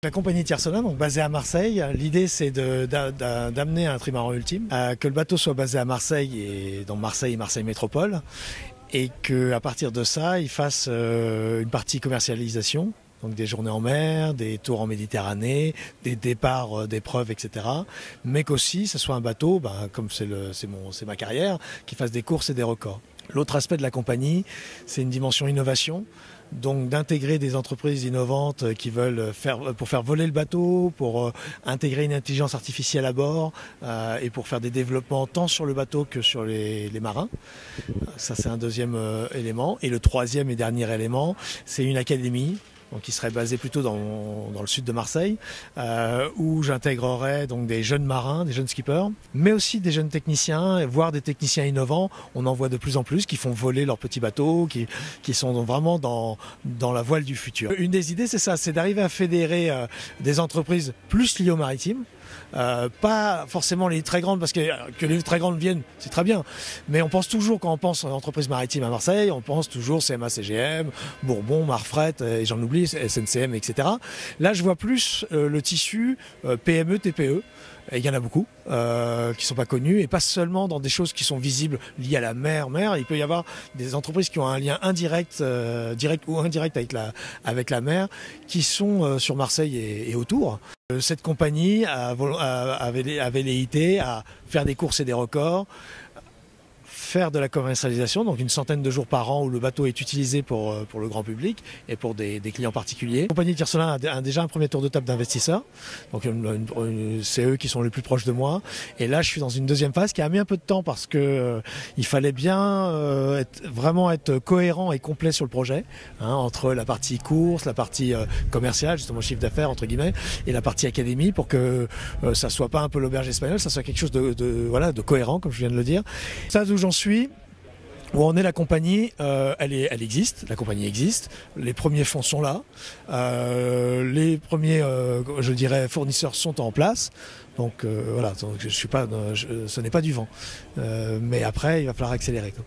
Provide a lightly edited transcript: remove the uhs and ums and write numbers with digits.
La compagnie Tiersolin, donc basée à Marseille, l'idée c'est d'amener un trimaran ultime, que le bateau soit basé à Marseille et dans Marseille et Marseille Métropole, et qu'à partir de ça, il fasse une partie commercialisation, donc des journées en mer, des tours en Méditerranée, des départs d'épreuves, etc. Mais qu'aussi, ce soit un bateau, comme c'est ma carrière, qui fasse des courses et des records. L'autre aspect de la compagnie, c'est une dimension innovation. Donc d'intégrer des entreprises innovantes qui veulent pour faire voler le bateau, pour intégrer une intelligence artificielle à bord et pour faire des développements tant sur le bateau que sur les marins. Ça c'est un deuxième élément. Et le troisième et dernier élément, c'est une académie. Donc, qui serait basée plutôt dans le sud de Marseille, où j'intégrerai donc des jeunes marins, des jeunes skippers, mais aussi des jeunes techniciens, voire des techniciens innovants. On en voit de plus en plus qui font voler leurs petits bateaux, qui sont vraiment dans la voile du futur. Une des idées, c'est ça, c'est d'arriver à fédérer des entreprises plus liées au maritime. Pas forcément les très grandes, parce que les très grandes viennent, c'est très bien. Mais on pense toujours, quand on pense à entreprise maritime à Marseille, on pense toujours CMA CGM, Bourbon, Marfret, et j'en oublie, SNCM, etc. Là, je vois plus le tissu PME, TPE. Et il y en a beaucoup qui ne sont pas connus, et pas seulement dans des choses qui sont visibles liées à la mer. Il peut y avoir des entreprises qui ont un lien indirect, direct ou indirect avec la mer, qui sont sur Marseille et autour. Cette compagnie avait velléité à faire des courses et des records, faire de la commercialisation, donc une centaine de jours par an où le bateau est utilisé pour le grand public et pour des clients particuliers. La compagnie Tiersolin a déjà un premier tour de table d'investisseurs, donc c'est eux qui sont les plus proches de moi. Et là, je suis dans une deuxième phase qui a mis un peu de temps parce que il fallait bien vraiment être cohérent et complet sur le projet, entre la partie course, la partie commerciale, justement chiffre d'affaires entre guillemets, et la partie académie, pour que ça soit pas un peu l'auberge espagnole, ça soit quelque chose de cohérent, comme je viens de le dire. Ça, d'où j'en suis, où en est la compagnie, elle existe, la compagnie existe, les premiers fonds sont là, les premiers, je dirais, fournisseurs sont en place, donc voilà, donc ce n'est pas du vent, mais après il va falloir accélérer, quoi.